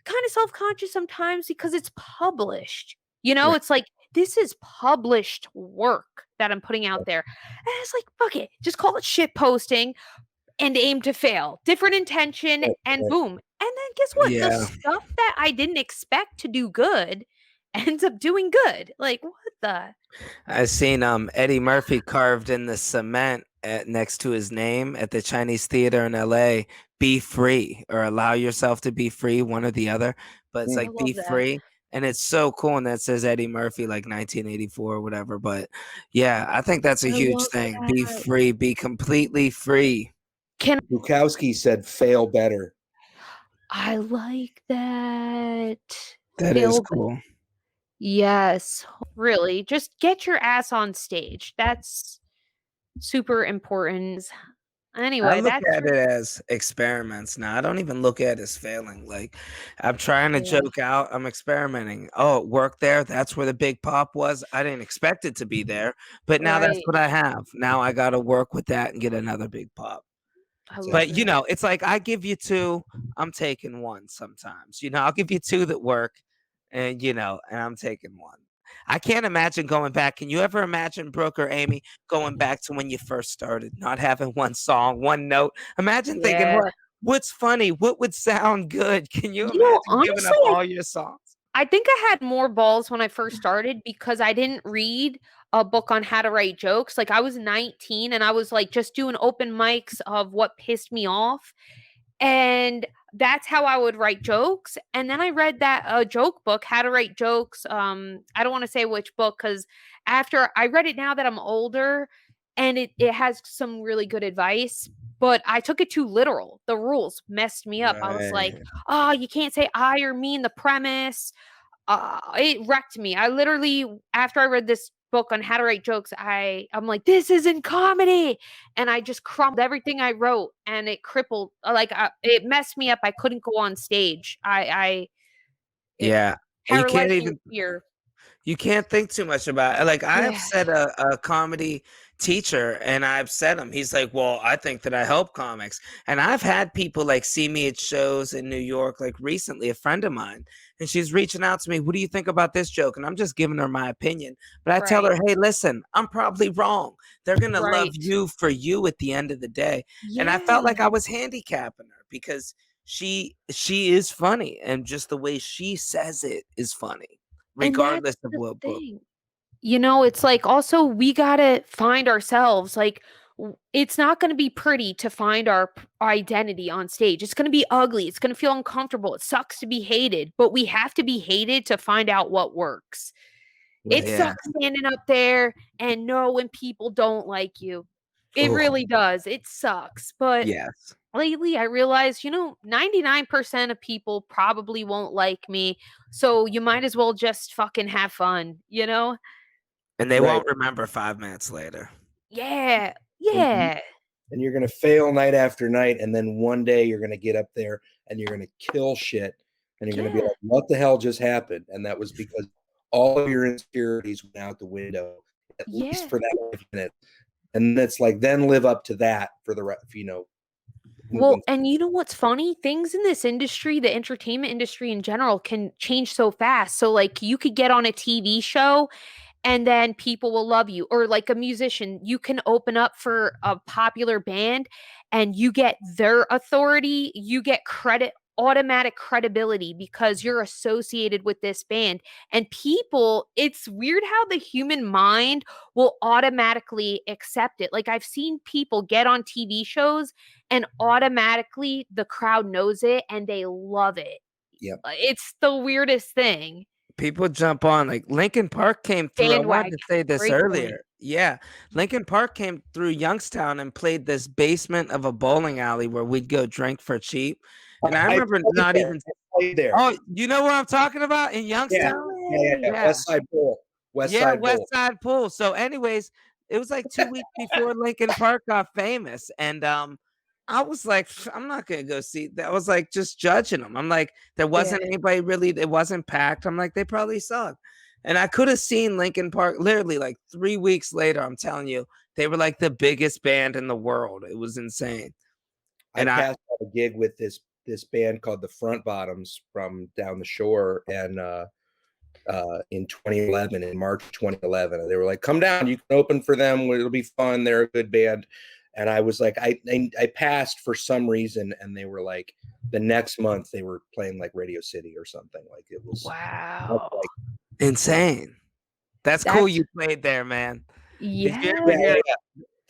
kind of self-conscious sometimes because it's published. It's like, this is published work that I'm putting out there. And it's like, fuck it. Just call it shit posting and aim to fail. Different intention, and boom. And then guess what? The stuff that I didn't expect to do good ends up doing good. Like, what the? I seen Eddie Murphy carved in the cement next to his name at the Chinese Theater in LA, "Be free" or "Allow yourself to be free," one or the other. But it's I like "Be love that. free," and it's so cool. And that says Eddie Murphy, like 1984 or whatever. But yeah, I think that's a I huge love thing. Be that. free. Be completely free. Bukowski said, "Fail better." I like that. That is Feel cool. Yes, really. Just get your ass on stage. That's super important. I Anyway, look that's at it as experiments now. I don't even look at it as failing. Like I'm trying to yeah, joke out. I'm experimenting. Oh, it worked there. That's where the big pop was. I didn't expect it to be there, but now that's right. what I have. Now I got to work with that and get another big pop. I love But you it. know, it's like I give you two, I'm taking one sometimes. You know, I'll give you two that work, and and I'm taking one. I can't imagine going back. Can you ever imagine, Brooke or Amy, going back to when you first started, not having one song, one note? Imagine thinking, Yeah. what's funny? What would sound good? Can you You know, imagine giving up honestly, all your songs? I think I had more balls when I first started because I didn't read a book on how to write jokes. Like I was 19 and I was like just doing open mics of what pissed me off. And that's how I would write jokes. And then I read that joke book, How to Write Jokes. I don't want to say which book because after I read it now that I'm older, and it has some really good advice, but I took it too literal. The rules messed me up. I was like, Right. oh, you can't say I or me in the premise. It wrecked me. I literally, after I read this book on how to write jokes, I'm like, this isn't comedy, and I just crumbled everything I wrote, and it crippled, it messed me up. I couldn't go on stage. It Yeah. You can't paralyzed me with even fear. You can't think too much about it. Like I have Yeah, said a comedy teacher and I've said him, he's like, well, I think that I help comics. And I've had people like see me at shows in New York, like recently, a friend of mine, and she's reaching out to me, what do you think about this joke? And I'm just giving her my opinion. But I tell right, her, hey, listen, I'm probably wrong. They're gonna love right. you for you at the end of the day. And I felt Yeah, like I was handicapping her because she is funny and just the way she says it is funny and that's regardless of the what book. thing. It's like also we gotta find ourselves. Like it's not gonna be pretty to find our identity on stage. It's gonna be ugly. It's gonna feel uncomfortable. It sucks to be hated, but we have to be hated to find out what works. It Right. Yeah. sucks standing up there and know when people don't like you. It Oh, really does. It sucks. But Yes. lately I realized, 99% of people probably won't like me. So you might as well just fucking have fun, you know? And they right. won't remember 5 minutes later. Yeah. And Yeah. and you're gonna fail night after night, and then one day you're gonna get up there and you're gonna kill shit, and you're gonna be Yeah. like, "What the hell just happened?" And that was because all of your insecurities went out the window, at least Yeah. for that 5 minutes. And it's like, then live up to that for the rest, moving. Well, and you know what's funny? Things in this industry, the entertainment industry in general, can change so fast. So, like, you could get on a TV show and then people will love you. Or, like, a musician, you can open up for a popular band and you get their authority, you get automatic credibility because you're associated with this band. And people, it's weird how the human mind will automatically accept it. Like, I've seen people get on TV shows and automatically the crowd knows it and they love it. Yep. It's the weirdest thing. People jump on, like, Lincoln Park came through. I wanted Bandwagon. to say this Great point. earlier. Yeah. Lincoln Park came through Youngstown and played this basement of a bowling alley where we'd go drink for cheap. And I I remember played not there. even I played there. Oh, you know what I'm talking about? In Yeah. Youngstown? Yeah. Yeah. West Side Bowl. West Yeah, Side West Bowl. Side Pool. So anyways, it was like 2 weeks before Lincoln Park got famous, and, I was like, I'm not gonna go see that." I was, like, just judging them. I'm like, there Yeah. wasn't anybody really it wasn't packed. I'm like, "They probably suck." And I coulda seen Lincoln Park literally, like, 3 weeks later, I'm telling you, they were, like, the biggest band in the world. It was insane. I And I passed out a gig with this band called the Front Bottoms from down the shore, and in 2011, in March 2011, and they were like, "Come down, you can open for them. It'll be fun. They're a good band." And I was like, I passed for some reason, and they were like, the next month they were playing like Radio City or something. Like it was Wow. like, insane. That's cool That's you played there, man. Did you yeah. ever hear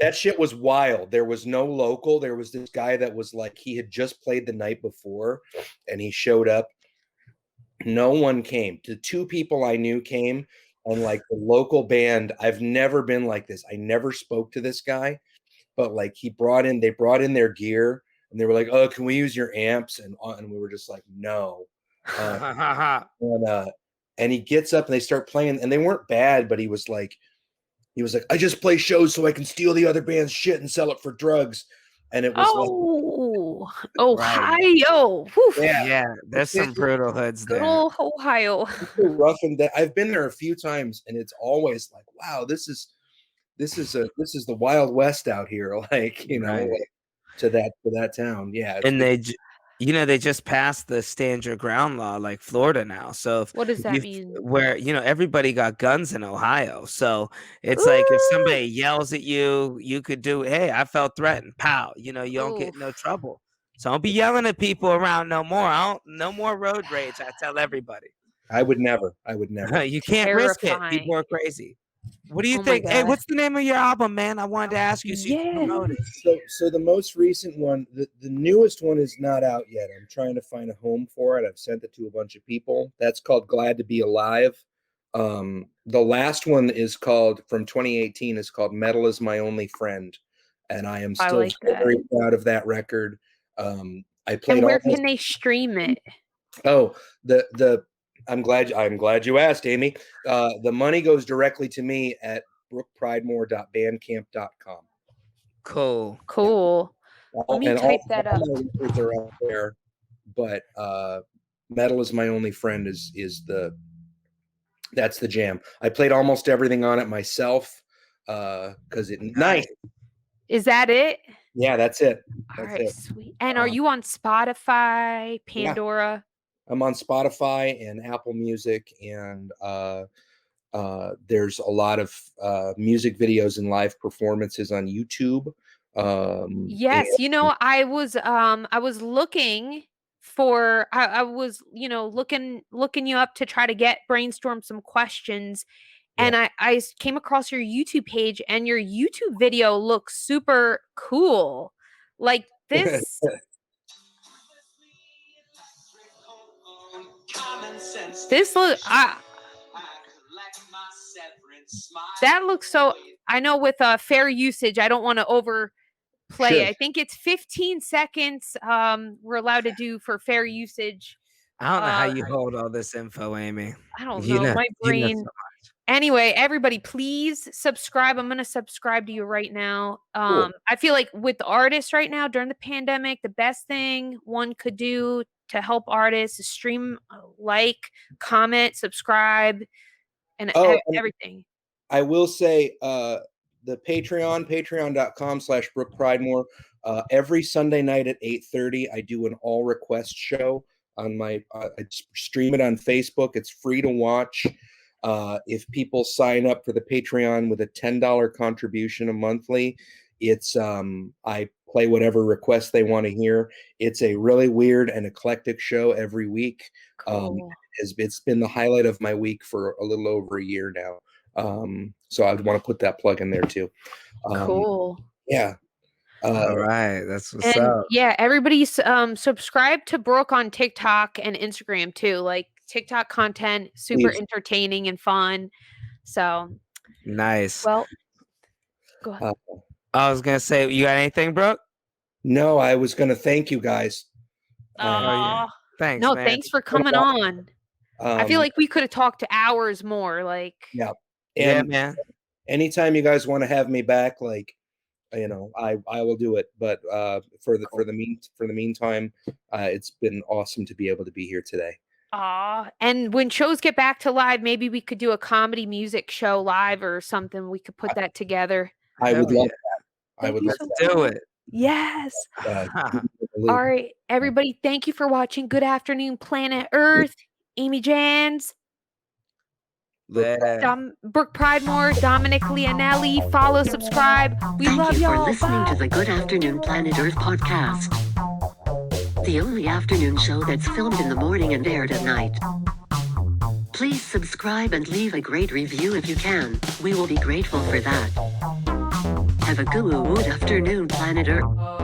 That shit was wild. There was no local. There was this guy that was like, he had just played the night before and he showed up. No one came. The 2 people I knew came, and like the local band, I've never been like this. I never spoke to this guy, but like they brought in their gear and they were like, "Oh, can we use your amps?" And we were just like, "No." And he gets up and they start playing, and they weren't bad, but he was like, "I just play shows so I can steal the other band's shit and sell it for drugs." And it was Ohio. Yeah, there's some brutal hoods there. Good old Ohio. Rough and I've been there a few times, and it's always like, wow, this is the Wild West out here, like, you know, like, to that town. Yeah, and they just passed the stand your ground law, like Florida now. So what does that mean? Where everybody got guns in Ohio, so it's like if somebody yells at you, you could do, "Hey, I felt threatened," pow. You don't get no trouble. So don't be yelling at people around no more. No more road rage. I tell everybody. I would never. You can't risk it. People are crazy. What do you think? Hey, what's the name of your album, man? I wanted to ask you so you can promote it. So the most recent one, the newest one is not out yet. I'm trying to find a home for it. I've sent it to a bunch of people. That's called Glad to Be Alive. The last one is called, from 2018, is called Metal Is My Only Friend. And I am still very proud of that record. I played. And where can they stream it? Oh, I'm glad you asked, Amy. The money goes directly to me at brookpridemore.bandcamp.com. Cool. Let me type that up. All my records are out there, but Metal Is My Only Friend that's the jam. I played almost everything on it myself because nice. Is that it? Yeah, that's it. All right, sweet. And are you on Spotify, Pandora? Yeah. I'm on Spotify and Apple Music, and there's a lot of music videos and live performances on YouTube. Yes, I was looking for I was looking you up to try to brainstorm some questions, and I came across your YouTube page, and your YouTube video looks super cool. Like this. That looks so. I know with fair usage, I don't want to overplay. Sure. I think it's 15 seconds. We're allowed to do for fair usage. I don't know how you hold all this info, Amy. I don't know. My brain. Anyway, everybody, please subscribe. I'm going to subscribe to you right now. Cool. I feel like with artists right now during the pandemic, the best thing one could do to help artists is stream, like, comment, subscribe, and everything. I will say the patreon.com/Brook Pridemore. Every Sunday night at 8:30, I do an all request show on my, I stream it on Facebook. It's free to watch. If people sign up for the Patreon with a $10 contribution a monthly, it's I play whatever requests they want to hear. It's a really weird and eclectic show every week. Cool. It's been the highlight of my week for a little over a year now. So I'd want to put that plug in there too. Cool. Yeah. All right, that's what's up. Yeah, everybody subscribe to Brook on TikTok and Instagram too. Like, TikTok content, super entertaining and fun. So nice. Well, go ahead. I was gonna say, you got anything, Brook? No, I was gonna thank you guys. Yeah. Thanks. No, man. Thanks for coming on. I feel like we could have talked hours more. Like, yeah, man. Anytime you guys want to have me back, like, I will do it. But for the meantime, it's been awesome to be able to be here today. And when shows get back to live, maybe we could do a comedy music show live or something. We could put that together. I would love that. I would love to do it. Yes. All right, everybody. Thank you for watching. Good afternoon, Planet Earth. Amy Jans. Brook Pridemore, Dominic Leonelli. Follow, subscribe. We love y'all. Thank you for listening to the Good Afternoon Planet Earth podcast. The only afternoon show that's filmed in the morning and aired at night. Please subscribe and leave a great review if you can. We will be grateful for that. Have a good afternoon, planet Earth.